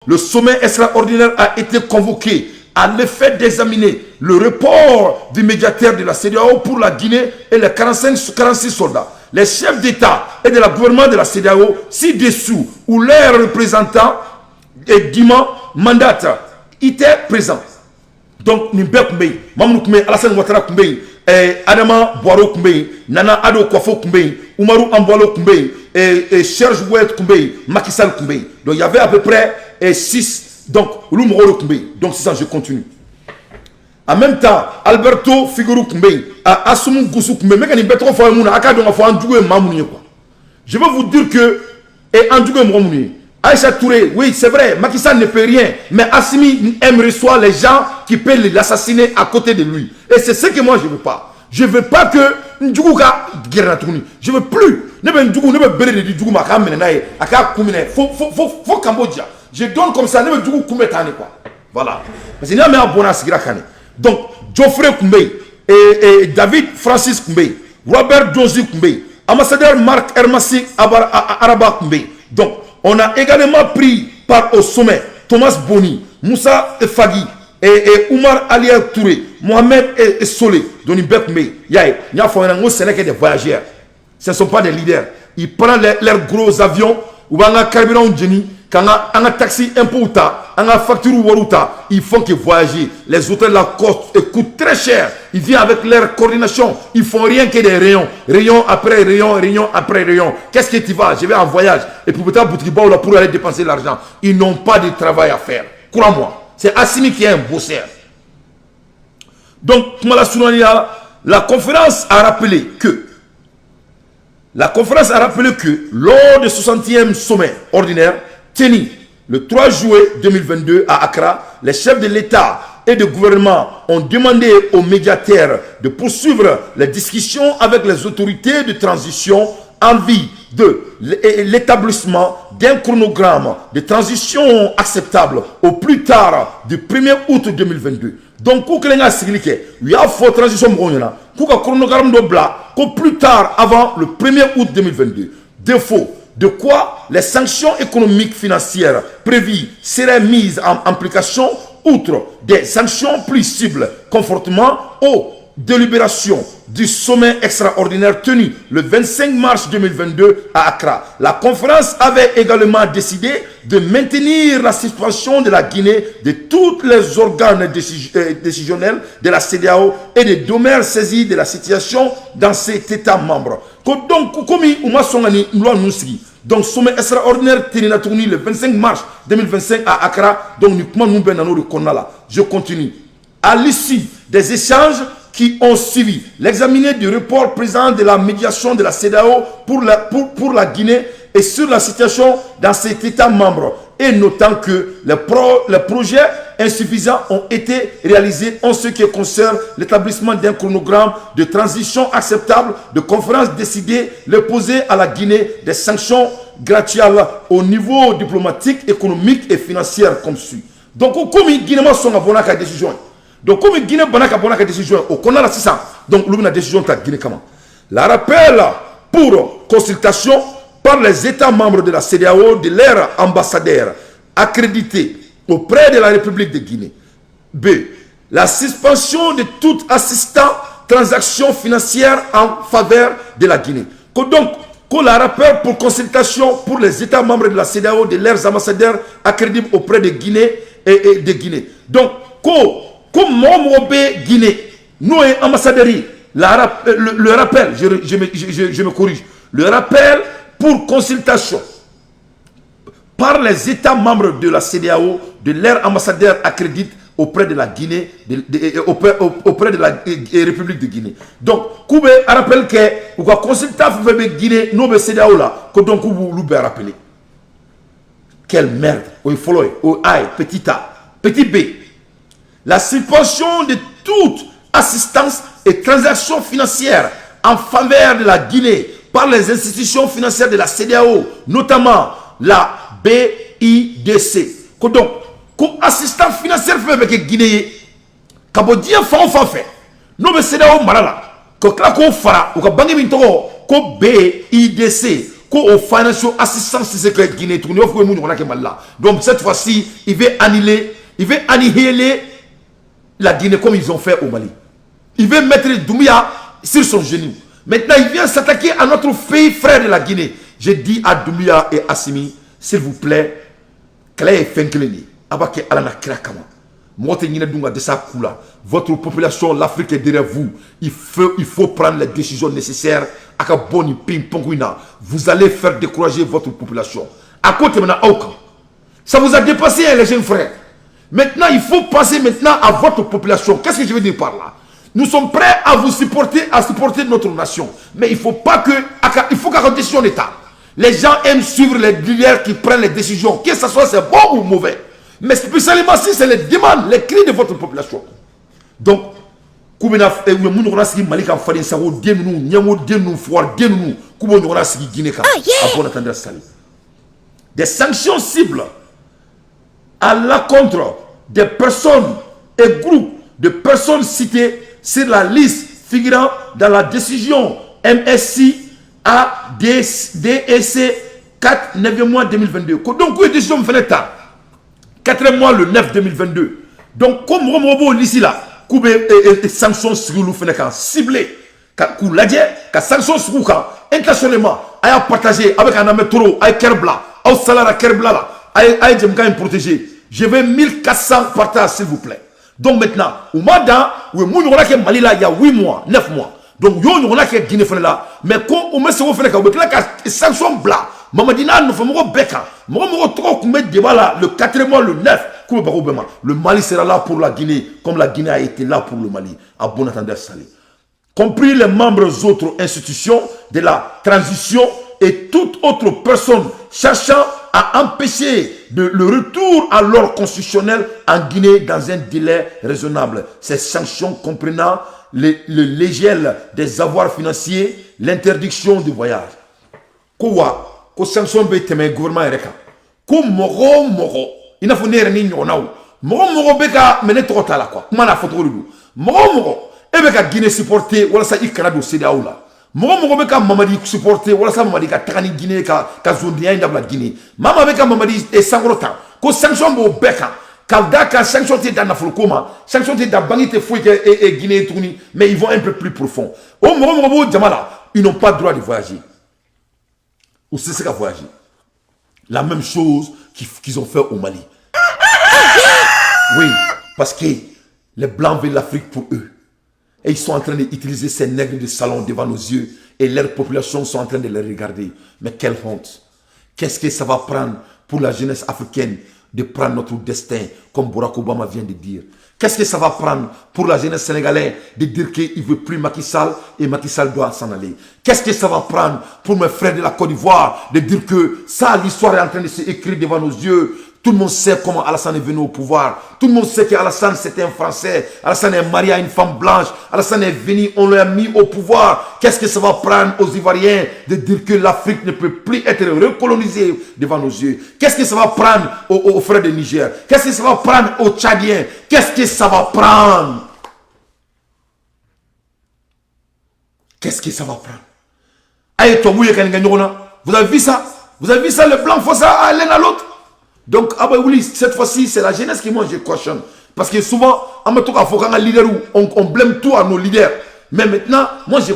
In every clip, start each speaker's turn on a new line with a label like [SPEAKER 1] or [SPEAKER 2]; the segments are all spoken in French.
[SPEAKER 1] le sommet extraordinaire a été convoqué à l'effet d'examiner le report du médiateur de la CEDEAO pour la Guinée et les 46 soldats. Les chefs d'État et de la gouvernement de la CEDEAO ci-dessous ou leurs représentants et diment mandats étaient présents. Donc, Nimbe Kumbei, Mamoudou Kumbei, Alassane Ouattara Kumbei, Adama Boiro Kumbei, Nana Ado Kwafo Kumbei, Oumarou Amboualo Kumbei, Serge Oued Kumbei, Macky Sall Kumbei. Donc, il y avait à peu près 6. Donc, Loumoro Kumbei. Donc, c'est ça, je continue. En même temps, Alberto Figurou Kumbei, Assoumou Goussou Kumbei, mais quand il y a trop de monde, je veux vous dire que, et Andjoué Moumouni, Aïcha Touré, oui, c'est vrai, Macky Sall ne peut rien, mais Assimi aime recevoir les gens qui peuvent l'assassiner à côté de lui. Et c'est ce que moi je ne veux pas. Je ne veux pas que Ndjouga Guéranatouni. Je ne veux plus. Ne veux Ndjougou, ne veux Bélé de Ndjougou Makamene, Aka Koumine, faut Cambodgia. Je donne comme ça, ne veux Ndjougou Koumetane quoi. Voilà. Parce qu'il y a un bon Asirakane. Donc, Geoffrey Koumbei et David Francis Koumbei, Robert Josie Koumbei, ambassadeur Marc Hermassi Araba Koumbei. Donc, on a également pris part au sommet Thomas Boni, Moussa Fagui et Oumar Alia Touré, Mohamed et Solé, Doni Bekme, Yaye, Niafouanango, ce n'est que des voyageurs. Ce ne sont pas des leaders. Ils prennent leurs gros avions, ou un carburant Jenny, quand on a taxi un peu ou ta, on a facture ou ta, ils font que voyager. Les hôtels la côte coûtent très cher. Ils viennent avec leur coordination. Ils font rien que des rayons. Rayon après rayon, rayon après rayon. Qu'est-ce que tu vas? Je vais en voyage. Et puis peut-être pour aller dépenser l'argent. Ils n'ont pas de travail à faire. Crois-moi. C'est Assimi qui est un bosseur. Donc, la conférence a rappelé que lors du 60e sommet ordinaire, tenu le 3 juillet 2022 à Accra, les chefs de l'État et de gouvernement ont demandé aux médiateurs de poursuivre les discussions avec les autorités de transition en vue de l'établissement d'un chronogramme de transition acceptable au plus tard du 1er août 2022. Donc, il y a une transition, il y a un chronogramme de blanc, plus tard avant le 1er août 2022. Défaut de quoi les sanctions économiques financières prévues seraient mises en application outre des sanctions plus cibles conformément aux délibérations du sommet extraordinaire tenu le 25 mars 2022 à Accra. La conférence avait également décidé de maintenir la suspension de la Guinée de tous les organes décisionnels de la CEDEAO et de demeure saisis de la situation dans cet État membre. Donc, comme donc, sommet extraordinaire tenu le 25 mars 2025 à Accra. Donc, je continue. À l'issue des échanges qui ont suivi l'examiné du report présent de la médiation de la CEDEAO pour la Guinée et sur la situation dans cet État membre, et notant que les projets insuffisants ont été réalisés en ce qui concerne l'établissement d'un chronogramme de transition acceptable, de conférence décidée de poser à la Guinée des sanctions graduelles au niveau diplomatique, économique et financier comme suit. Donc, comme Guinée m'a son abonné à la décision. Donc, comme Guinée m'a abonné à la décision, au Kona la 600. Donc, la décision de la Guinée comment? La rappel pour consultation par les États membres de la CEDEAO de leurs ambassadeurs accrédités auprès de la République de Guinée. B. La suspension de toute assistance transaction financière en faveur de la Guinée. Donc, la rappel pour consultation pour les États membres de la CEDEAO de leurs ambassadeurs accrédités auprès de Guinée et de Guinée. Donc, comme mon Guinée, nous, ambassadeurs, le rappel, je me corrige, le rappel pour consultation par les États membres de la CEDEAO de leurs ambassadeurs accrédités auprès de la Guinée, auprès de la République de Guinée. Donc, Koube rappelle que vous consulter la Guinée, nous, la CEDEAO là, que donc vous l'avez rappelé. Quelle merde, il faut petit A, petit B. La suspension de toute assistance et transactions financières en faveur de la Guinée par les institutions financières de la CEDEAO, notamment la BIDC. Donc, comme assistant financier avec la Guinée, Cambodgien fait. Nous, CEDEAO, Marala, que Klako Fara, ou que Bangi Mintoro, que BIDC, qu'au financial assistance c'est que Guinée tourne donc cette fois-ci il veut annihiler la Guinée comme ils ont fait au Mali. Il veut mettre Doumbouya sur son genou. Maintenant il vient s'attaquer à notre pays frère de la Guinée. J'ai dit à Doumbouya et Assimi, s'il vous plaît, Clay Fenkeleni, Abake Alana Krakama. Votre population, l'Afrique est derrière vous. Il faut prendre les décisions nécessaires. Vous allez faire décourager votre population. À côté maintenant, ça vous a dépassé, les jeunes frères. Maintenant, il faut passer maintenant à votre population. Qu'est-ce que je veux dire par là? Nous sommes prêts à vous supporter, à supporter notre nation. Mais il faut pas que, il faut qu'à condition d'État. Les gens aiment suivre les leaders qui prennent les décisions. Que ce soit c'est bon ou mauvais. Mais spécialement si c'est les demandes, les cris de votre population. Donc, des sanctions cibles à l'encontre des personnes et groupes de personnes citées sur la liste figurant dans la décision MSI ADEC 4 9 mois 2022. Donc, une décision fait 4 mois le 9 2022. Donc, comme Romobo ici là, sanctions sur le Fénécan ciblées, kou ladje, sanctions sur le intentionnellement, à partager avec un amétoro, avec Kerbla, au salaire à Kerbla là, avec Djemka protégé. Je veux 1400 partages s'il vous plaît. Donc maintenant, au Mada, où on a Mali là, il y a 8 mois, 9 mois. Donc, on a Guinée là, mais quand on met ce Fénécan, on a sanctions blancs. Mamadina, nous faisons Beka. Moi, je mettre débat là, le 4 mois, le 9. Le Mali sera là pour la Guinée, comme la Guinée a été là pour le Mali. À bon entendeur salé. Compris les membres autres institutions de la transition et toute autre personne cherchant à empêcher le retour à l'ordre constitutionnel en Guinée dans un délai raisonnable. Ces sanctions comprenant le gel des avoirs financiers, l'interdiction du voyage. Quoi? Ko sanction be teme gouvernement ereka ko mogo ina fo nere ni nyonaw mogo be ka mene to tala quoi kuma na photo lu mogo e be ka Guinée supporter wala sa ikana do CEDEAO la mogo be ka Mamadi supporter wala sa Mamadi ka takani Guinée ka zondia inda la Guinée mama be ka Mamadi e sangorota ko sanction bo beka kalda ka sanction te dans Afrique sanction te da bangite fouike et Guinée tourni mais ils vont un peu plus profond o mogo jamala ils n'ont pas droit de voyager. Ou c'est ce qu'a voyagé. La même chose qu'ils ont fait au Mali. Oui, parce que les Blancs veulent l'Afrique pour eux. Et ils sont en train d'utiliser ces nègres de salon devant nos yeux. Et leur population sont en train de les regarder. Mais quelle honte. Qu'est-ce que ça va prendre pour la jeunesse africaine de prendre notre destin, comme Barack Obama vient de dire? Qu'est-ce que ça va prendre pour la jeunesse sénégalaise de dire qu'il ne veut plus Macky Sall et Macky Sall doit s'en aller? Qu'est-ce que ça va prendre pour mes frères de la Côte d'Ivoire de dire que ça, l'histoire est en train de s'écrire devant nos yeux? Tout le monde sait comment Alassane est venu au pouvoir. Tout le monde sait qu'Alassane c'était un Français. Alassane est marié à une femme blanche. Alassane est venu, on l'a mis au pouvoir. Qu'est-ce que ça va prendre aux Ivoiriens de dire que l'Afrique ne peut plus être recolonisée devant nos yeux? Qu'est-ce que ça va prendre aux frères de Niger? Qu'est-ce que ça va prendre aux Tchadiens? Qu'est-ce que ça va prendre? Qu'est-ce que ça va prendre? Vous avez vu ça? Vous avez vu ça? Le blanc faut ça à l'un à l'autre. Donc, oui, cette fois-ci, c'est la jeunesse qui moi je cautionne. Parce que souvent, on blâme tout à nos leaders. Mais maintenant, moi je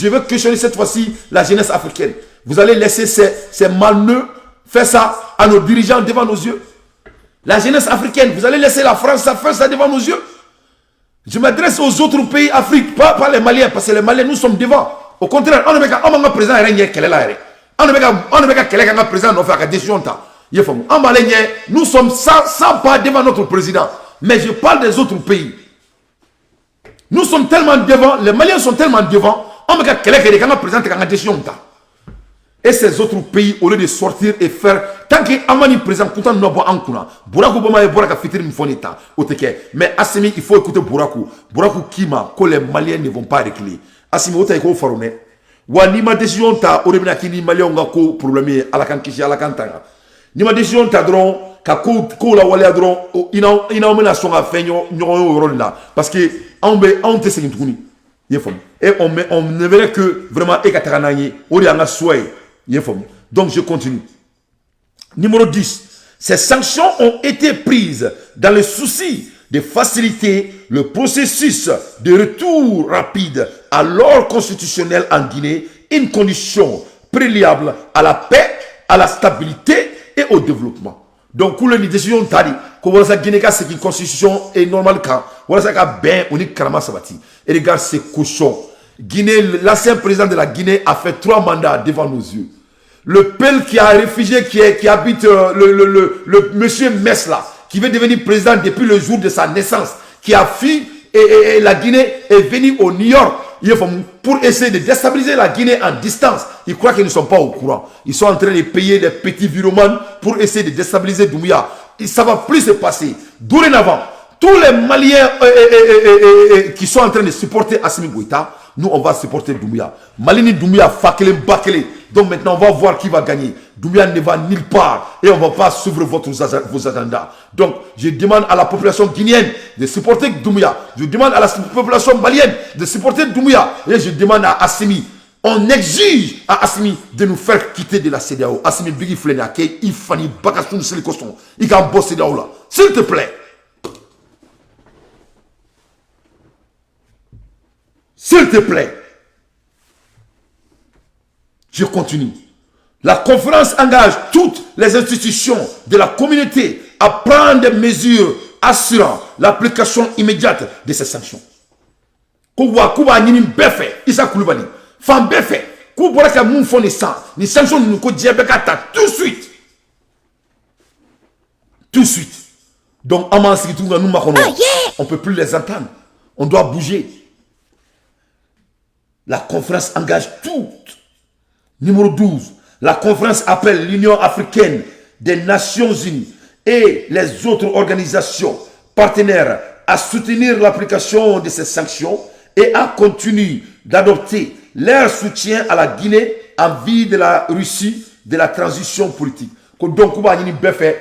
[SPEAKER 1] veux questionner cette fois-ci la jeunesse africaine. Vous allez laisser ces malneux faire ça à nos dirigeants devant nos yeux. La jeunesse africaine, vous allez laisser la France faire ça devant nos yeux. Je m'adresse aux autres pays d'Afrique, pas les Maliens, parce que les Maliens, nous sommes devant. Au contraire, on ne veut pas président on ne veut pas que président nous fasse la décision. Nous sommes sans pas devant notre président. Mais je parle des autres pays. Nous sommes tellement devant, les Maliens sont tellement devant, on veut que le président la décision. Et ces autres pays, au lieu de sortir et faire, tant que Amani présent, content de nous avoir en courant, Barack Obama et Barack Fitir Mfonita, mais Assimi, il faut écouter Barakou. Barakou Kima, que les Maliens ne vont pas reculer. Assimi, au taïko faroné. Wani ma décision ta, au début, ni Maliens ont un problème à la Kankishi, à la Kantanga. Ni ma décision ta dron, ka ko la wale dron, ina mena son a fait nyon rôle là. Parce que, on te sait une et on ne verrait que vraiment Ekataranaye, ou y a un souhait. Donc je continue. Numéro 10. Ces sanctions ont été prises dans le souci de faciliter le processus de retour rapide à l'ordre constitutionnel en Guinée, une condition préalable à la paix, à la stabilité et au développement. Donc, pour les décisions tadi, que voilà ça Guinée c'est une constitution est normale quand voilà ça ben on est carrément sabati. Et regarde ces cochons. Guinée, l'ancien président de la Guinée a fait 3 mandats devant nos yeux. Le peuple qui a réfugié, qui habite le monsieur Mess là, qui veut devenir président depuis le jour de sa naissance, qui a fui et la Guinée est venue au New York pour essayer de déstabiliser la Guinée en distance. Ils croient qu'ils ne sont pas au courant. Ils sont en train de payer des petits viromans pour essayer de déstabiliser Doumbouya. Et ça ne va plus se passer. Dorénavant, tous les Maliens qui sont en train de supporter Assimi Goïta, nous on va supporter Doumbouya. Malini Doumbouya, Fakele, Bakele. Donc maintenant on va voir qui va gagner. Doumbouya ne va nulle part et on ne va pas suivre vos agendas. Donc je demande à la population guinéenne de supporter Doumbouya. Je demande à la population malienne de supporter Doumbouya. Et je demande à Assimi. On exige à Assimi de nous faire quitter de la CEDEAO. Assimi Bigi Flenake, Ifani Bakassoun Selikoston. Il y a un beau CEDEAO là. S'il te plaît. S'il te plaît. Je continue. La conférence engage toutes les institutions de la communauté à prendre des mesures assurant l'application immédiate de ces sanctions. Kuba Nini Befe, Issa Koulibaly, Fan Befe, Kuba Ka Moun Fon les sanctions nous Diabekata tout de suite. Tout de suite. Donc, on ne peut plus les entendre. On doit bouger. La conférence engage toutes. Numéro 12. La conférence appelle l'Union africaine des Nations Unies et les autres organisations partenaires à soutenir l'application de ces sanctions et à continuer d'adopter leur soutien à la Guinée en vue de la Russie de la transition politique. Donc, on va faire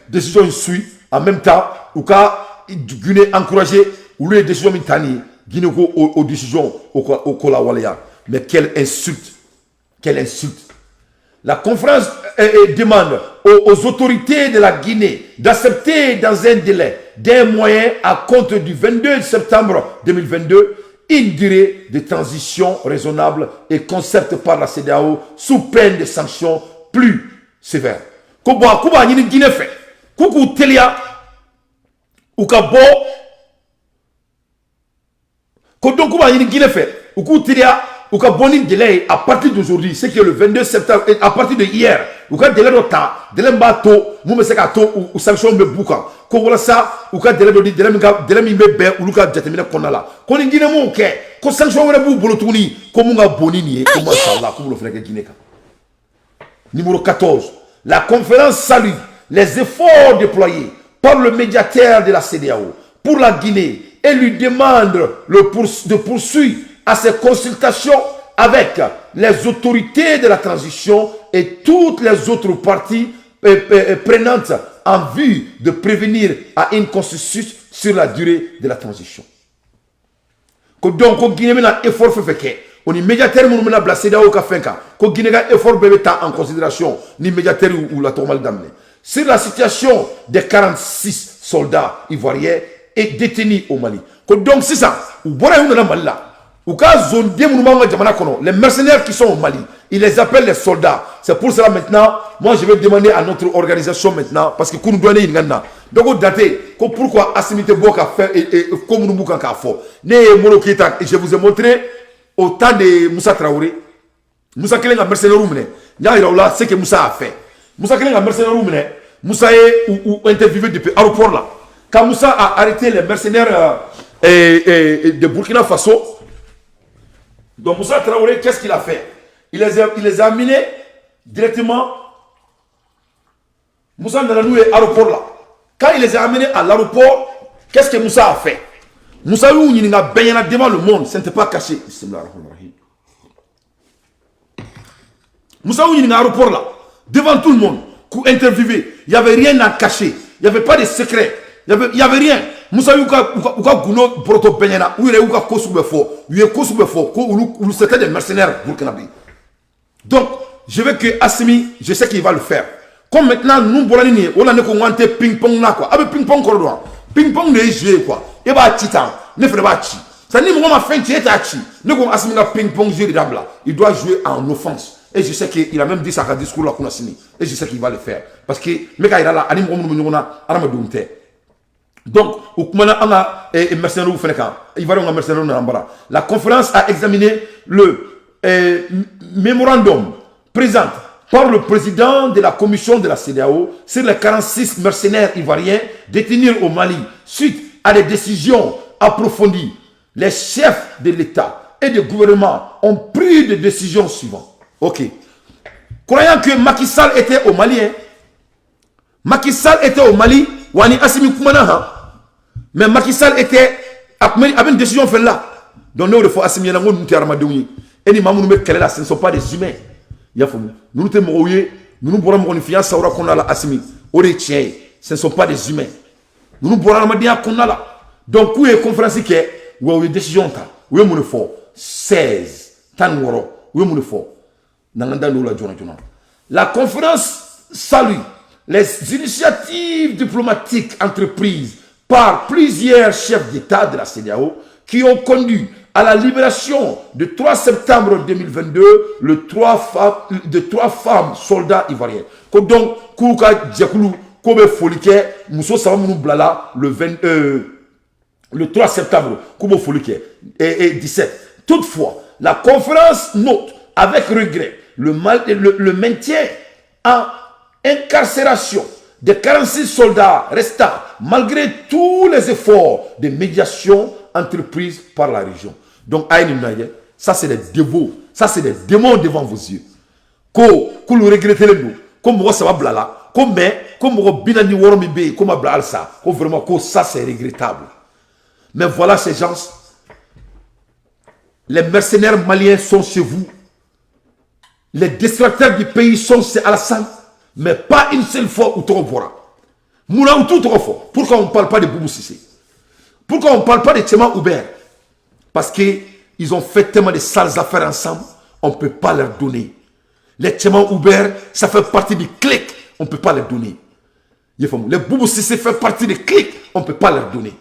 [SPEAKER 1] décision suit en même temps, ou ka Guinée encourager ou les décisions mitani Guinée aux décisions au Kolawalea. Mais quelle insulte! Quelle insulte! La conférence demande aux autorités de la Guinée d'accepter dans un délai d'un moyen à compte du 22 septembre 2022 une durée de transition raisonnable et concepte par la CEDEAO sous peine de sanctions plus sévères. Kuba Guinée fait. Kuku Telia ou Kabo Kuba Guinée fait. Kuku Telia ou ka boni délai à partir d'aujourd'hui, c'est que le 22 septembre, à partir de hier, ou ka délai de temps, délai mbato, mou se ka to ou sanction me bouka. Ko wala sa, ou ka délai de délai mi be ou luka jatemina konala. Ko ni Guinée mo ke, ko sanction wala bou bolotuni, ko mu nga boni ni, ko machallah, ko lo fera ke Guinée ka. Numéro 14. La conférence salue les efforts déployés par le médiateur de la CEDEAO pour la Guinée et lui demande de poursuivre à ces consultations avec les autorités de la transition et toutes les autres parties prenantes en vue de prévenir à un consensus sur la durée de la transition. Donc, au Guinée, un effort fait on est médiateur, on a la CEDEAO ka fenka. Ko Guinée a effort bébé en considération ni médiateur ou la tourmal d'amener. Sur la situation des 46 soldats ivoiriens et détenus au Mali. Donc, c'est ça. Ou bon, on a Mali là. Les mercenaires qui sont au Mali, ils les appellent les soldats. C'est pour cela maintenant, moi je vais demander à notre organisation maintenant, parce que nous devons y aller. Donc pourquoi Assimi Boka fait et comme nous bouquons qu'à fort. Je vous ai montré au temps de Moussa Traoré. Moussa Kelen a mercenaire roumene. Là, c'est que Moussa a fait. Moussa Kelen a mercenaire roumene. Moussa est ou interviewé depuis l'aéroport là. Quand Moussa a arrêté les mercenaires de Burkina Faso. Donc Moussa Traoré, qu'est-ce qu'il a fait? Il les a amenés directement. Moussa Nananou est à l'aéroport là. Quand il les a amenés à l'aéroport, qu'est-ce que Moussa a fait? Moussa il a baigné devant le monde, ça n'était pas caché. Moussa il est à l'aéroport là, devant tout le monde, pour interviewer. Il n'y avait rien à cacher, il n'y avait pas de secret, il n'y avait rien. Moussa Yuka Gouno Proto Benyana, où il est Uka Kosoubefo, il est Kosoubefo, où c'était des mercenaires burkinabés. Donc, je veux que Assimi, je sais qu'il va le faire. Comme maintenant, nous, on a un ping-pong là, quoi. Avec ping-pong, quoi. Ping-pong, ne jouer, quoi. Et bah, titan, ne fait pas chi. Ça dit, moi, ma fin, tu es chi. Ne comme Assimi, la ping-pong, jouer là. Il doit jouer en offense. Et je sais qu'il a même dit ça dans le discours là, qu'on a signé. Et je sais qu'il va le faire. Parce que, mais quand il a là, donc, la conférence a examiné le mémorandum présent par le président de la commission de la CEDEAO sur les 46 mercenaires ivoiriens détenus au Mali. Suite à des décisions approfondies, les chefs de l'État et du gouvernement ont pris des décisions suivantes. Ok. Croyant que Macky Sall était au Mali, Macky Sall était au Mali, Wani Assimi Koumana, mais Macky Sall était avec une décision faite là. Donc nous devons Assimi Yango nous termadouni. Et les mamous nous mettent là, ce ne sont pas des humains. Il y a nous nous mouillés, nous nous pourrons nous fier ça qu'on a là Assimi. Ce ne sont pas des humains. Nous nous pourrons nous dire qu'on a là. Donc où est conférence qui est où est décision ta, où est mon effort 16 tan woro, où est mon effort. La conférence salue les initiatives diplomatiques entreprises par plusieurs chefs d'État de la CEDEAO qui ont conduit à la libération de 3 septembre 2022 de trois femmes soldats ivoiriens. Donc, Kouka Djakoulou, Kobe Folike, Mousso Samamounou Blala, le 3 septembre, Kobo Folike, et 17. Toutefois, la conférence note avec regret le maintien en incarcération de 46 soldats restants malgré tous les efforts de médiation entrepris par la région. Donc, ça c'est des dévots, ça c'est des démons devant vos yeux. Ko le regrettez le nous, comme vous savez blala, comme vous binani woromibe, comme blala ça, comme vraiment ça c'est regrettable. Mais voilà ces gens, les mercenaires maliens sont chez vous. Les distracteurs du pays sont chez Alassane, mais pas une seule fois où tu revois. Moula ou tout trop fort. Pourquoi on ne parle pas de Boubou Sissé? Pourquoi on ne parle pas de Tchema Oubert? Parce qu'ils ont fait tellement de sales affaires ensemble, on ne peut pas leur donner. Les Tchema Oubert, ça fait partie du clic, on ne peut pas leur donner. Les Boubou Sissé fait partie du clic, on ne peut pas leur donner.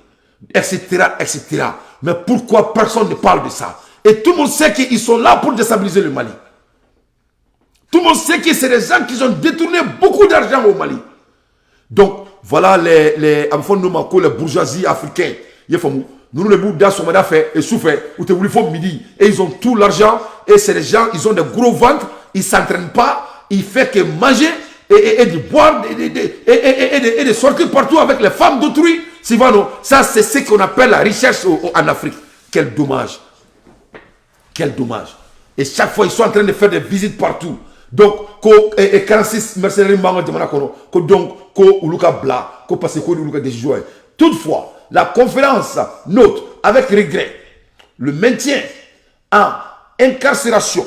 [SPEAKER 1] Etc., etc. Mais pourquoi personne ne parle de ça? Et tout le monde sait qu'ils sont là pour déstabiliser le Mali. Tout le monde sait que c'est des gens qui ont détourné beaucoup d'argent au Mali. Donc, voilà les bourgeoisies africaines. Nous, les bouddhas sont fait et souffrent, ou te voulez faire midi. Et ils ont tout l'argent. Et c'est des gens, ils ont des gros ventres. Ils ne s'entraînent pas. Ils font que manger et de boire et de sortir partout avec les femmes d'autrui. Ça, c'est ce qu'on appelle la recherche en Afrique. Quel dommage. Quel dommage. Et chaque fois, ils sont en train de faire des visites partout. Donc, 46 mercenaires toutefois, la conférence note avec regret le maintien en incarcération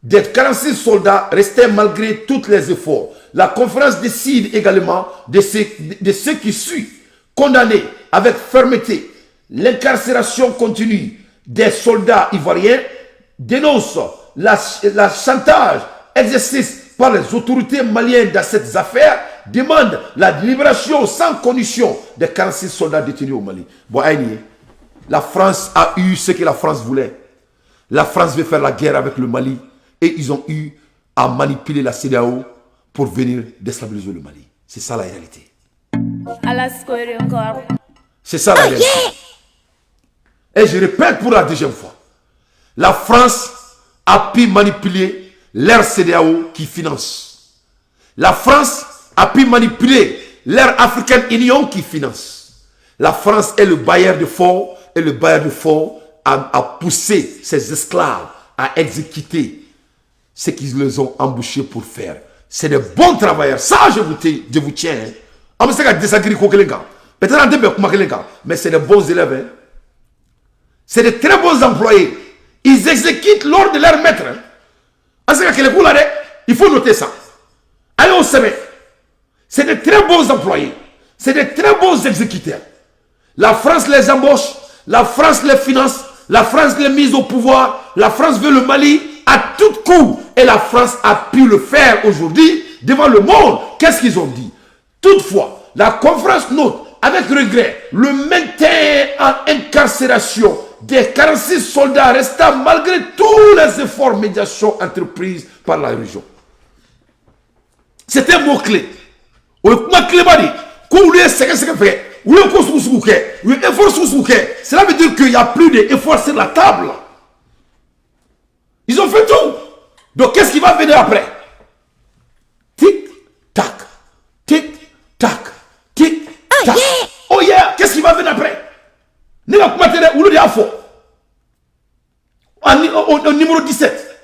[SPEAKER 1] des 46 soldats restés malgré tous les efforts. La conférence décide également de ce qui suit, condamner avec fermeté l'incarcération continue des soldats ivoiriens, dénonce la chantage exercice par les autorités maliennes dans cette affaire, demande la libération sans condition des 46 soldats détenus au Mali. Bon, la France a eu ce que la France voulait. La France veut faire la guerre avec le Mali et ils ont eu à manipuler la CEDEAO pour venir déstabiliser le Mali. C'est ça la réalité. C'est ça la réalité. Et je répète pour la deuxième fois, la France a pu manipuler l'ère CEDEAO qui finance. La France a pu manipuler l'ère African Union qui finance. La France est le bailleur de fonds et le bailleur de fonds a poussé ses esclaves à exécuter ce qu'ils les ont embauchés pour faire. C'est des bons travailleurs. Ça, je vous tiens. Mais c'est des bons élèves. C'est de très bons employés. Ils exécutent l'ordre de leur maître. Il faut noter ça. Allez au sommet. C'est de très bons employés. C'est de très bons exécuteurs. La France les embauche. La France les finance. La France les mise au pouvoir. La France veut le Mali. à tout coup, et la France a pu le faire aujourd'hui devant le monde. Qu'est-ce qu'ils ont dit? Toutefois, la conférence note avec regret le maintien en incarcération des 46 soldats restant malgré tous les efforts de médiation entrepris par la région. C'est un mot-clé. Cela veut dire qu'il n'y a plus d'efforts sur la table. Ils ont fait tout. Donc qu'est-ce qui va venir après? Tic-tac, tic-tac, tic-tac. Oh yeah, qu'est-ce qui va venir après? Au numéro 17,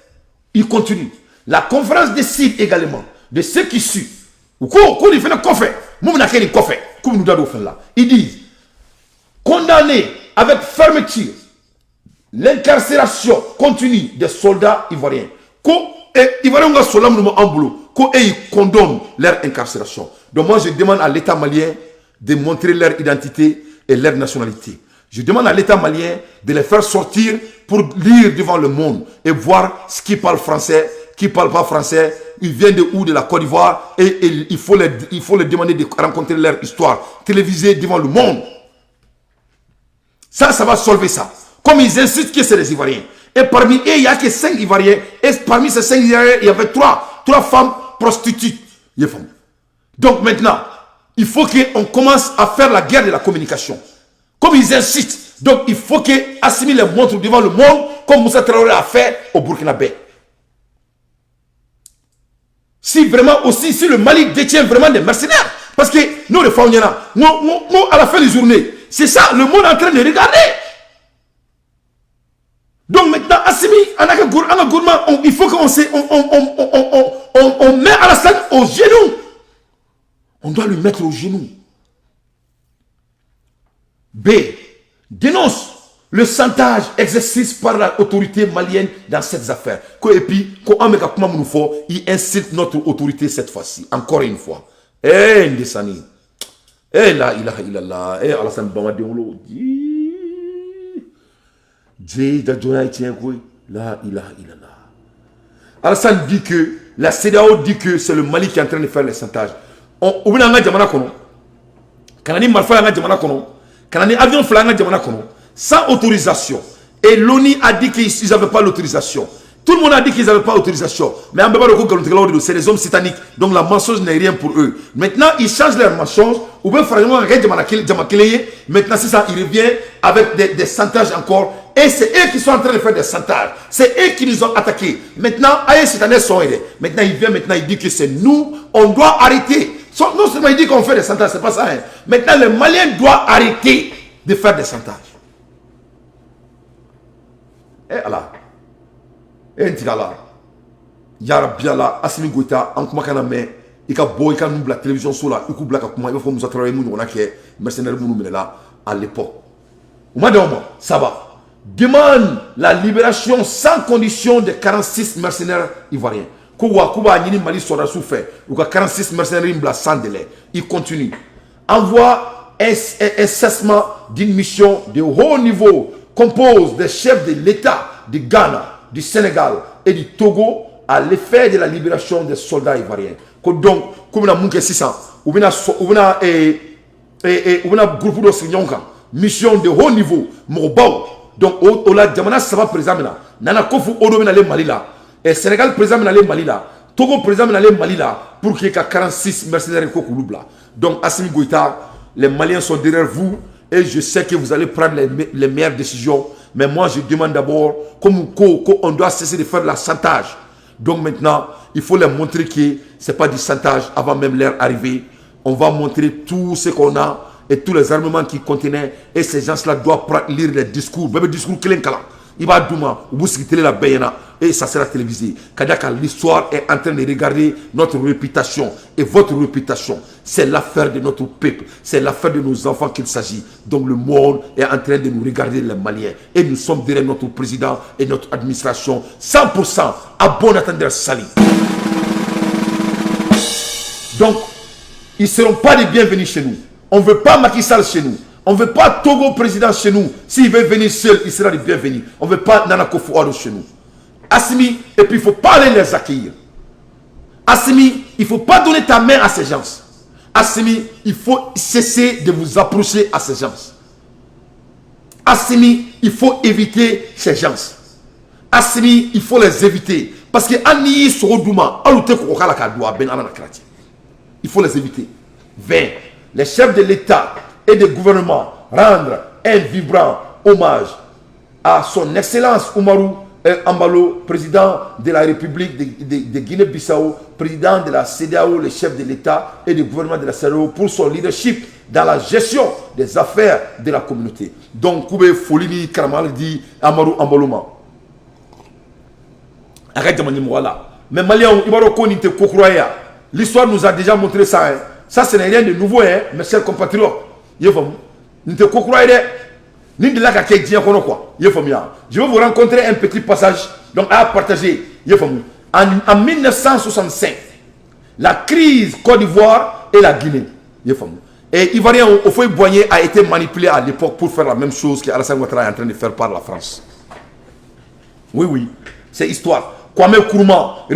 [SPEAKER 1] il continue. La conférence décide également de ceux qui suivent. Ils disent condamner avec fermeture l'incarcération continue des soldats ivoiriens. Ils condamnent leur incarcération. Donc moi je demande à l'État malien de montrer leur identité et leur nationalité. Je demande à l'État malien de les faire sortir pour lire devant le monde et voir ce qui parle français, qui ne parle pas français, ils viennent de où? De la Côte d'Ivoire, et il faut les demander de rencontrer leur histoire, télévisée devant le monde. Ça va solver ça. Comme ils insistent que c'est les Ivoiriens. Et parmi eux, il n'y a que 5 Ivoiriens. Et parmi ces 5 Ivoiriens, il y avait 3 femmes prostituées. Donc maintenant, il faut qu'on commence à faire la guerre de la communication. Comme ils insistent. Donc il faut qu'Assimi les montre devant le monde, comme Moussa Traoré a fait au Burkinabé. Si vraiment aussi, si le Mali détient vraiment des mercenaires, parce que nous, les femmes, nous, à la fin de la journée, c'est ça, le monde est en train de regarder. Donc maintenant, Assimi, il faut qu'on met Alassane aux genoux. On doit le mettre aux genoux. B. Dénonce le chantage exercice par l'autorité malienne dans cette affaire. Et puis, il incite notre autorité cette fois-ci, encore une fois. Eh, Ndessani. Eh, la ilaha illallah. Eh, Alassane Bamadeolo. La ilaha illallah. Alassane dit que, la CEDEAO dit que c'est le Mali qui est en train de faire les chantages. On a un jamana kono. Kanani malfa un jamana kono. Kanani avion flanga jamana kono. Sans autorisation. Et l'ONU a dit qu'ils n'avaient pas l'autorisation. Tout le monde a dit qu'ils n'avaient pas l'autorisation. Mais c'est les hommes sataniques. Donc la mensonge n'est rien pour eux. Maintenant, ils changent leur mensonge. Ou bien, maintenant, c'est ça, ils reviennent avec des chantages encore. Et c'est eux qui sont en train de faire des chantages. C'est eux qui nous ont attaqués. Maintenant, maintenant, il vient, maintenant, il dit que c'est nous, on doit arrêter. Non seulement il dit qu'on fait des chantages, c'est pas ça. Hein. Maintenant, les Maliens doivent arrêter de faire des chantages. Eh Allah. Eh Ntigala. Yarabiala, Assimi Goïta, en kuma kana me, il ka boy ka nous la télévision sur la, il ka blaka kuma, il faut nous attraper nous on a que mercenaires nous là à l'époque. Au moment ça va. Demande la libération sans condition des 46 mercenaires ivoiriens. Kuba Nini Mali sera souffert. Ou 46 mercenaires sans délai. Il continue. Envoie un cessement d'une mission de haut niveau compose des chefs de l'État du Ghana, du Sénégal et du Togo à l'effet de la libération des soldats ivoiriens. Donc, comme on a montré 600, ou bien groupe de Signonka, mission de haut niveau, Morobao. Donc, au-delà, Djamana Saba présent là, Nana Kofu Odo Nale Mali là, et Sénégal présent Nale Mali là, Togo présent Nale Mali là, pour qu'il y ait 46 mercenaires Kokouloub là. Donc, Assimi Goïta, les Maliens sont derrière vous, et je sais que vous allez prendre les meilleures décisions. Mais moi, je demande d'abord, comme on doit cesser de faire la chantage. Donc maintenant, il faut leur montrer que ce n'est pas du chantage avant même leur arrivée. On va montrer tout ce qu'on a et tous les armements qui contenaient. Et ces gens-là doivent lire les discours. Même le discours Kelenkala. Il va Douma, la Bayana, et ça sera télévisé. Kadaka, l'histoire est en train de regarder notre réputation. Et votre réputation, c'est l'affaire de notre peuple. C'est l'affaire de nos enfants qu'il s'agit. Donc le monde est en train de nous regarder, les Maliens. Et nous sommes derrière notre président et notre administration. 100% à bon attendeur sali. Donc, ils ne seront pas les bienvenus chez nous. On ne veut pas Macky Sall chez nous. On ne veut pas Togo président chez nous. S'il veut venir seul, il sera le bienvenu. On ne veut pas Nana Akufo-Addo chez nous. Assimi, et puis il ne faut pas aller les accueillir. Assimi, il ne faut pas donner ta main à ces gens. Assimi, il faut cesser de vous approcher à ces gens. Assimi, il faut éviter ces gens. Assimi, il faut les éviter. Parce que il faut les éviter. 20. Les chefs de l'État et du gouvernement rendre un vibrant hommage à son Excellence Oumarou Ambalo, président de la République de Guinée-Bissau, président de la CEDEAO, le chef de l'État et du gouvernement de la CEDEAO pour son leadership dans la gestion des affaires de la communauté. Donc, Koubé Folini Karamal dit Amarou Ambalouma. Arrête de manier voilà. Mais Maliens, l'histoire nous a déjà montré ça. Hein. Ça, ce n'est rien de nouveau, hein, mes chers compatriotes. Nous te je vais vous rencontrer un petit passage donc à partager. En 1965, la crise Côte d'Ivoire et la Guinée. Et Ivoirien Houphouët-Boigny a été manipulé à l'époque pour faire la même chose qu'Alassane Ouattara est en train de faire par la France. Oui, oui, c'est histoire. Kwame Nkrumah est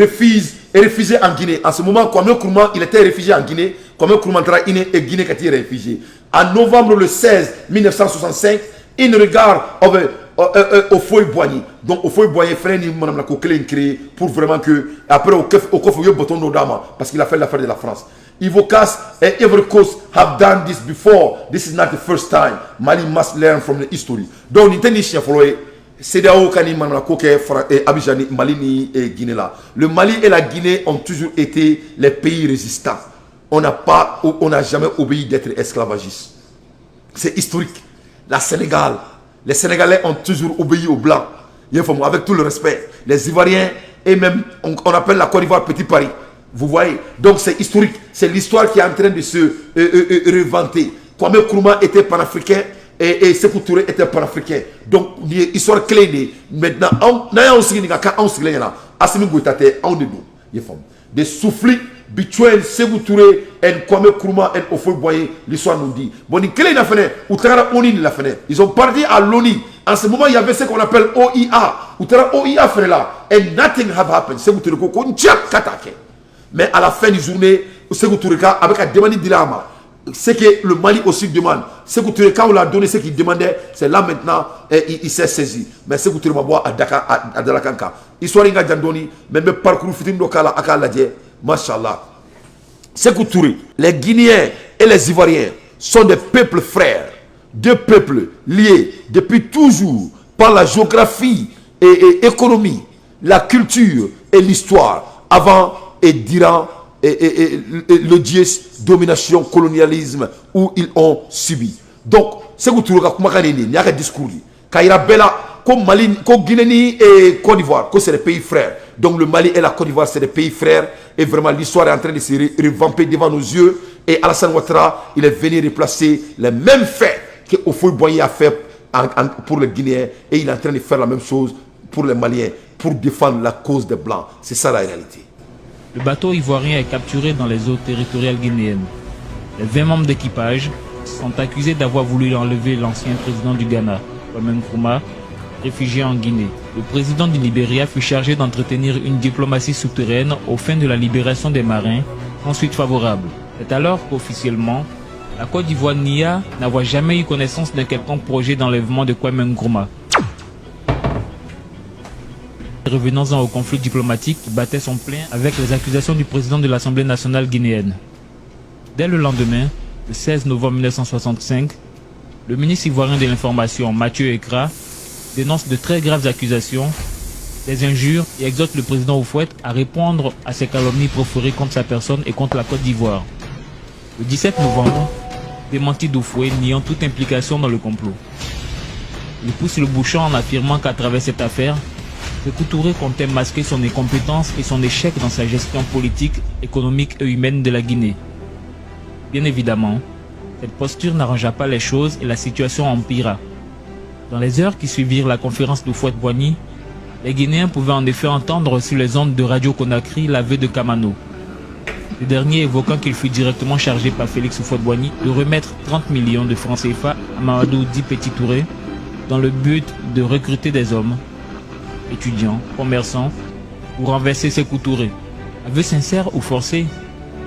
[SPEAKER 1] réfugié en Guinée. En ce moment, Kwame Nkrumah, il était réfugié en Guinée. Kwame Nkrumah est Guinée qui était réfugié. En novembre le 16 1965, il regarde Houphouët-Boigny. Donc Houphouët-Boigny fait une créé pour vraiment que après au bouton d'Odama parce qu'il a fait l'affaire de la France. Ivocas and Ivory Coast have done this before. This is not the first time. Mali must learn from the history. Donc Nintendo chien follow CEDEAO kani manako ke Abidjan Mali ni Guinée là. Le Mali et la Guinée ont toujours été les pays résistants. On n'a jamais obéi d'être esclavagistes. C'est historique. La Sénégal, les Sénégalais ont toujours obéi aux Blancs. Avec tout le respect. Les Ivoiriens et même, on appelle la Côte d'Ivoire Petit Paris. Vous voyez. Donc c'est historique. C'est l'histoire qui est en train de se réinventer. Kwame Nkrumah était panafricain et Sékou Touré était panafricain. Donc l'histoire clé maintenant, Assimi Goïta des soufflis between Sékou Touré et Kwame Nkrumah et Houphouët-Boigny, l'histoire nous dit. Bon, ils ont parti à l'ONU. En ce moment, il y avait ce qu'on appelle OIA. OIA fait là. And nothing have happened. Sékou Touré, mais à la fin du journée, Sékou Touré, avec la demande d'Ilama, c'est que le Mali aussi demande. Sékou Touré, quand on l'a donné ce qu'il demandait, c'est là maintenant, il s'est saisi. Mais Sékou Touré m'a boire à Dakar, à Dalakanka. Histoire inga jandoni, mais le parcours fitim dokala akala dje, machallah. Sékou Touré, les Guinéens et les Ivoiriens sont des peuples frères, deux peuples liés depuis toujours par la géographie et économie, la culture et l'histoire, avant et durant le dièse domination, colonialisme où ils ont subi. Donc, Sékou Touré, il y a un discours. Kaira Bella, comme Mali, comme Guinée et Côte d'Ivoire, c'est des pays frères. Donc le Mali et la Côte d'Ivoire, c'est des pays frères. Et vraiment, l'histoire est en train de se revamper devant nos yeux. Et Alassane Ouattara, il est venu replacer les mêmes faits que Houphouët-Boigny a fait pour les Guinéens. Et il est en train de faire la même chose pour les Maliens, pour défendre la cause des Blancs. C'est ça la réalité.
[SPEAKER 2] Le bateau ivoirien est capturé dans les eaux territoriales guinéennes. Les 20 membres d'équipage sont accusés d'avoir voulu enlever l'ancien président du Ghana, Kwame Nkrumah, réfugié en Guinée. Le président du Libéria fut chargé d'entretenir une diplomatie souterraine aux fins de la libération des marins, ensuite favorable. C'est alors qu'officiellement, la Côte d'Ivoire nia n'avoir jamais eu connaissance d'un quelconque projet d'enlèvement de Kwame Nkrumah. Revenons-en au conflit diplomatique qui battait son plein avec les accusations du président de l'Assemblée nationale guinéenne. Dès le lendemain, le 16 novembre 1965, le ministre ivoirien de l'Information, Mathieu Ekra, dénonce de très graves accusations, des injures et exhorte le président Houphouët à répondre à ces calomnies proférées contre sa personne et contre la Côte d'Ivoire. Le 17 novembre, démenti d'Houphouët niant toute implication dans le complot. Il pousse le bouchon en affirmant qu'à travers cette affaire, Sékou Touré comptait masquer son incompétence et son échec dans sa gestion politique, économique et humaine de la Guinée. Bien évidemment, cette posture n'arrangea pas les choses et la situation empira. Dans les heures qui suivirent la conférence de Houphouët-Boigny, les Guinéens pouvaient en effet entendre sur les ondes de Radio Conakry l'aveu de Kamano. Le dernier évoquant qu'il fut directement chargé par Félix Houphouët-Boigny de remettre 30 millions de francs CFA à Mamadou Di Petit Touré dans le but de recruter des hommes étudiants, commerçants, pour renverser Sékou Touré. Aveu sincère ou forcé,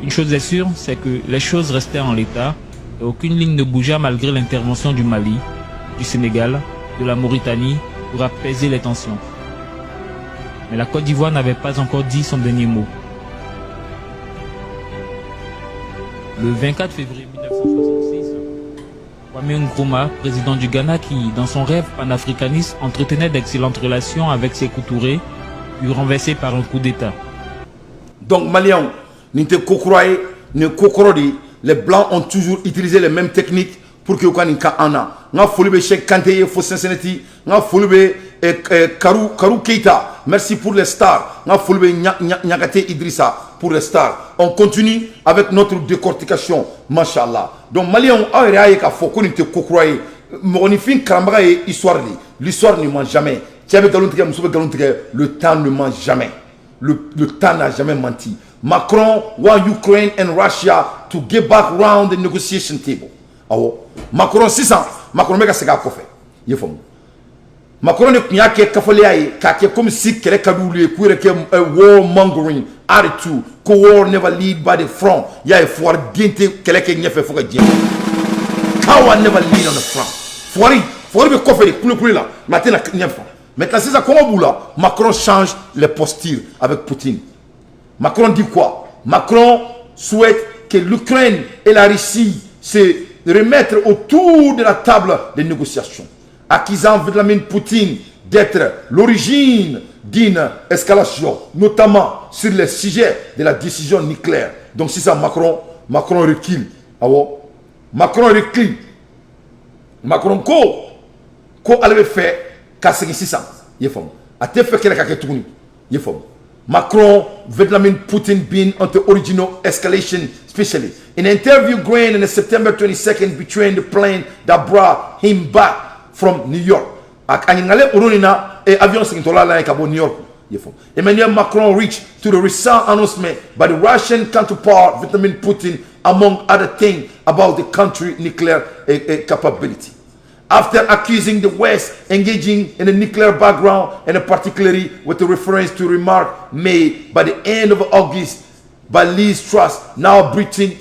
[SPEAKER 2] une chose est sûre, c'est que les choses restaient en l'état et aucune ligne ne bougea malgré l'intervention du Mali, du Sénégal, de la Mauritanie pour apaiser les tensions. Mais la Côte d'Ivoire n'avait pas encore dit son dernier mot. Le 24 février 1966, Kwame Nkrumah, président du Ghana qui, dans son rêve panafricaniste, entretenait d'excellentes relations avec Sékou Touré, fut renversé par un coup d'État.
[SPEAKER 1] Donc, Maliens, les Blancs ont toujours utilisé les mêmes techniques pour que vous ayez un an. Nga folube Cheikh Kanté, Fo Cincinnati, nga folube Karou Keita, merci pour les stars. Nga folube Nyagate Idrissa pour les stars. On continue avec notre décortication, Mashallah. Donc, Maliens, l'histoire ne ment jamais. Le temps ne ment jamais. Le temps n'a jamais menti. Macron want Ukraine and Russia to get back round the negotiation table. Macron 600, Macron mega sega kofe. Yefom. Macron ne kunya ke kafale comme si kele kadulu ku reke war mongering attitude. Ko war never lead by the front. Ya e for dinte kele ke nyefe foka dien. Kawa never lead on the front. Fori be kofe de kulu là. Maintenant nyefa. Maintenant c'est ça comment boula. Macron change les postures avec Poutine. Macron dit quoi? Macron souhaite que l'Ukraine et la Russie se remettent autour de la table des négociations, accusant Vladimir Poutine d'être l'origine d'une escalation, notamment sur le sujet de la décision nucléaire. Donc c'est ça Macron recule. Macron recule. Macron ko allait faire casser 600. Yefom. A te fait qu'elle a quelque chose. Yefom. Macron, Vladimir Putin being on the original escalation, especially. In an interview going on September 22nd between the plane that brought him back from New York. New York. Emmanuel Macron reached to the recent announcement by the Russian counterpart, Vladimir Putin, among other things, about the country's nuclear capability. After accusing the West engaging in a nuclear background, and particularly with a reference to a remark made by the end of August by Liz Truss, now British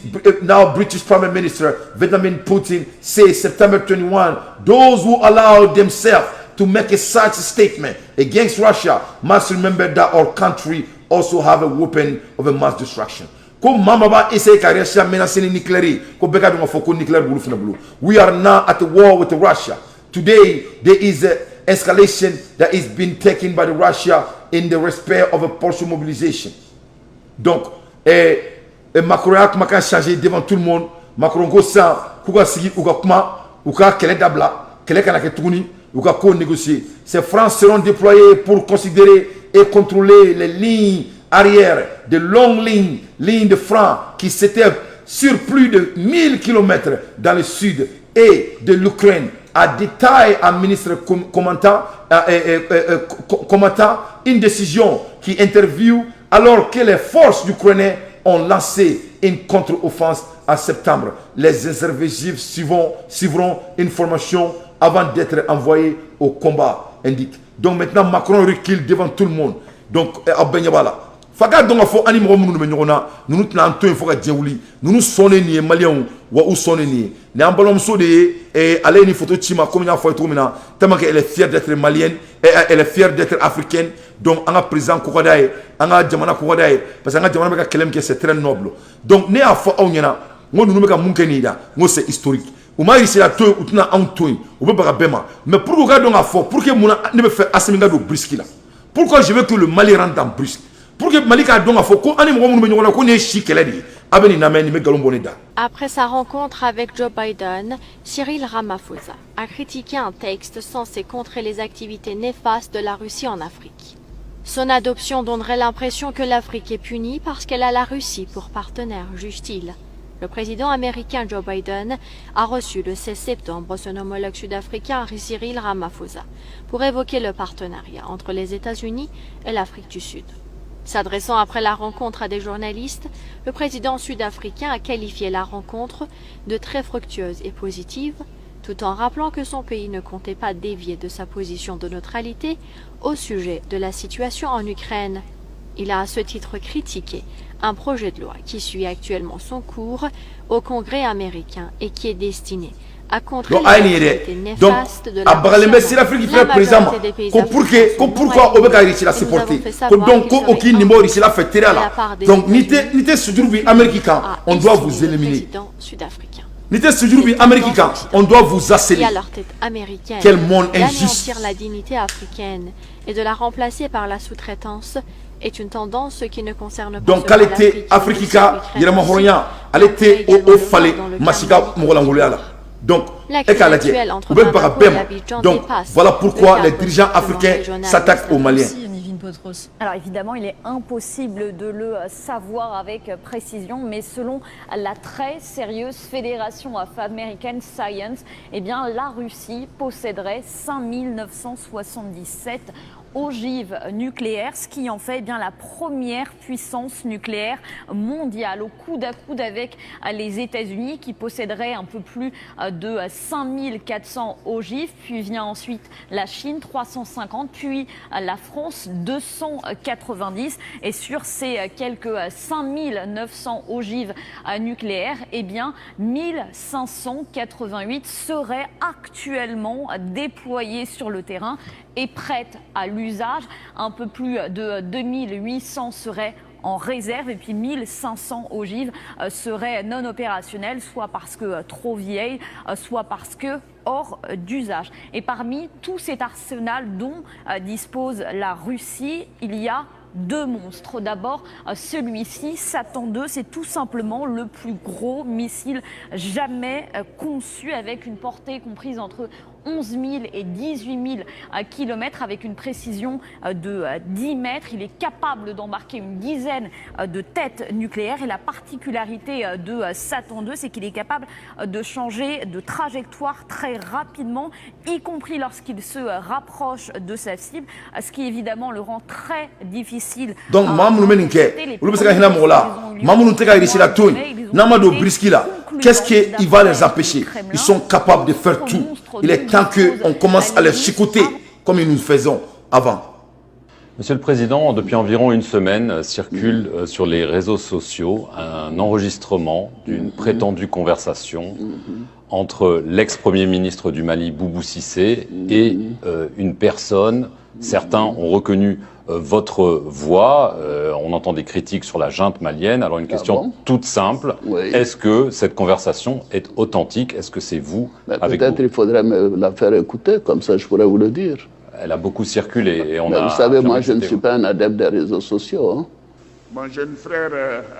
[SPEAKER 1] Prime Minister Vladimir Putin, says September 21, those who allow themselves to make such a statement against Russia must remember that our country also have a weapon of a mass destruction. We are now at the war with Russia. Today, there is an escalation that is being taken by Russia in the respect of a partial mobilisation. Donc, Macron a changé devant tout le monde. Macron a dit que négocier. Ces francs seront déployés pour considérer et contrôler les lignes arrière de longues lignes de francs qui s'étaient sur plus de 1000 km dans le sud et de l'Ukraine. À détail, un ministre commentant une décision qui interview alors que les forces ukrainiennes ont lancé une contre-offense en septembre. Les interventifs suivront une formation avant d'être envoyés au combat, indique. Donc maintenant, Macron recule devant tout le monde. Donc, Faga donc fo ani mo munu nyona nunu tna nto fo ka jewuli nunu sonné ni malien wa ou sonné ni ne ambalom so de aller ni photo chima comme nya fo etomina tellement qu'elle est fière d'être malienne et elle est fière d'être africaine. Donc anga président ko dae anga jamana ko dae parce que anga jamana ka kelem que c'est très noble. Donc ne a fo awnyana ngo nunu ka munkeni da ngo c'est historique ou ma ici la to utna antoy ou be baka bema mais pour que donc a fo pour que mona ne me fait asminga do briski là. Pourquoi je veux que le Mali rentre dans brusque?
[SPEAKER 3] Après sa rencontre avec Joe Biden, Cyril Ramaphosa a critiqué un texte censé contrer les activités néfastes de la Russie en Afrique. Son adoption donnerait l'impression que l'Afrique est punie parce qu'elle a la Russie pour partenaire, juge-t-il. Le président américain Joe Biden a reçu le 16 septembre son homologue sud-africain Cyril Ramaphosa pour évoquer le partenariat entre les États-Unis et l'Afrique du Sud. S'adressant après la rencontre à des journalistes, le président sud-africain a qualifié la rencontre de très fructueuse et positive, tout en rappelant que son pays ne comptait pas dévier de sa position de neutralité au sujet de la situation en Ukraine. Il a à ce titre critiqué un projet de loi qui suit actuellement son cours au Congrès américain et qui est destiné à contrer les activités néfastes de la Russie. La majorité des pays africains sont
[SPEAKER 1] pourquoi on veut réussir à supporter donc aucun numéro réussi la fait là donc n'était toujours américain on doit vous éliminer
[SPEAKER 3] sud-africain.
[SPEAKER 1] N'était toujours américain on doit vous asséner.
[SPEAKER 3] À leur tête américaine,
[SPEAKER 1] quel monde injuste.
[SPEAKER 3] D'anéantir la dignité africaine et de la remplacer par la sous-traitance est une tendance qui ne concerne pas
[SPEAKER 1] donc elle était africaine elle était au fallait Masiga Mogolangola. Donc, donc voilà pourquoi les dirigeants africains s'attaquent aux Maliens.
[SPEAKER 4] Alors évidemment, il est impossible de le savoir avec précision, mais selon la très sérieuse Fédération of American Science, eh bien, la Russie posséderait 5977 ogives nucléaires, ce qui en fait bien la première puissance nucléaire mondiale, au coude à coude avec les États-Unis qui posséderaient un peu plus de 5400 ogives, puis vient ensuite la Chine 350, puis la France 290, et sur ces quelques 5900 ogives nucléaires, eh bien 1588 seraient actuellement déployées sur le terrain et prêtes à l'usage. Un peu plus de 2800 seraient en réserve et puis 1500 ogives seraient non opérationnelles, soit parce que trop vieilles, soit parce que hors d'usage. Et parmi tout cet arsenal dont dispose la Russie, il y a deux monstres. D'abord, celui-ci, Satan II, c'est tout simplement le plus gros missile jamais conçu, avec une portée comprise entre 11 000 et 18 000 kilomètres, avec une précision de 10 mètres. Il est capable d'embarquer une dizaine de têtes nucléaires, et la particularité de Satan II, c'est qu'il est capable de changer de trajectoire très rapidement, y compris lorsqu'il se rapproche de sa cible, ce qui évidemment le rend très difficile.
[SPEAKER 1] Donc qu'est-ce qui va les empêcher? Ils sont capables de faire tout. Il est temps qu'on commence à les chicoter comme nous faisons avant.
[SPEAKER 5] Monsieur le Président, depuis environ une semaine, circule sur les réseaux sociaux un enregistrement d'une prétendue conversation entre l'ex-premier ministre du Mali, Boubou Cissé, et une personne. Certains ont reconnu votre voix. On entend des critiques sur la junte malienne. Alors une question toute simple. Oui. Est-ce que cette conversation est authentique? Est-ce que c'est vous avec
[SPEAKER 6] Peut-être il faudrait me la faire écouter, comme ça je pourrais vous le dire.
[SPEAKER 5] Elle a beaucoup circulé et on a...
[SPEAKER 6] Vous savez, moi je ne suis pas un adepte des réseaux sociaux. Hein.
[SPEAKER 7] Mon jeune frère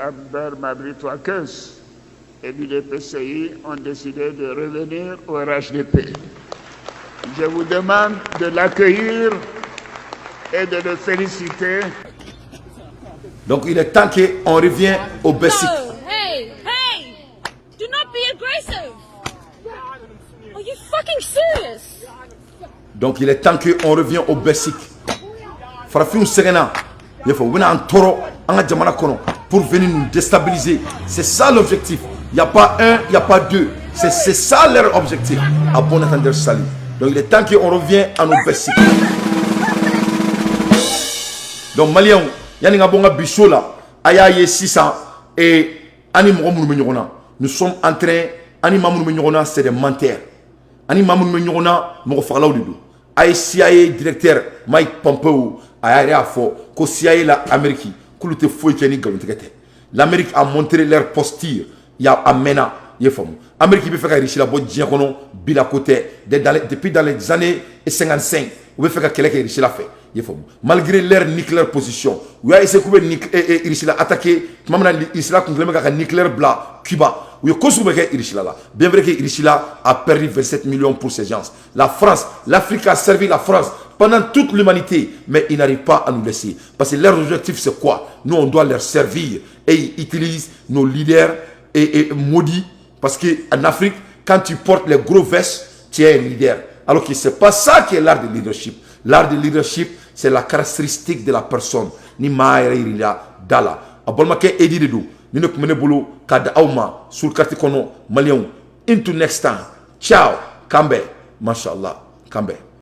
[SPEAKER 7] Abdel Mabri Touakeus et l'UDPCI ont décidé de revenir au RHDP. Je vous demande de l'accueillir et de le féliciter.
[SPEAKER 1] Donc il est temps qu'on revienne au basic.
[SPEAKER 8] Hey, do not be aggressive. Are you fucking serious?
[SPEAKER 1] Donc il est temps qu'on revienne au basic. Farafin Serena, il faut venir en taureau, en Djamana Kono, pour venir nous déstabiliser. C'est ça l'objectif. Il n'y a pas un, il n'y a pas deux. C'est ça leur objectif. À bon entendeur salut. Donc il est temps qu'on revienne à nos basics. Donc Maliens, il y a un bon bichot là, Aya 600 et nous sommes en train, c'est des menteurs. CIA directeur Mike Pompeo a dit que CIA l'Amérique, l'Amérique a montré leur posture. Il y a Amena, l'Amérique peut faire riche la bonne diacono, bila côté depuis dans les années 55, on veut faire quelqu'un riche la fait. Malgré leur nucléaire position, où a essayé de attaquer, Israël contre le nucléaire blanc, Cuba. Où bien vrai que Irishila a perdu 27 millions pour ces gens. La France, l'Afrique a servi la France pendant toute l'humanité, mais ils n'arrivent pas à nous laisser. Parce que leur objectif c'est quoi? Nous on doit leur servir et ils utilisent nos leaders et maudits. Parce qu'en Afrique, quand tu portes les gros vestes, tu es un leader. Alors que ce n'est pas ça qui est l'art de leadership. L'art de leadership, c'est la caractéristique de la personne. Ni maïra irila dala. Abolmake edi dedu. Ni ne kumene bulu kada auma sur carte kono malien. Into next time. Ciao. Kambe, Mashallah, Kambe.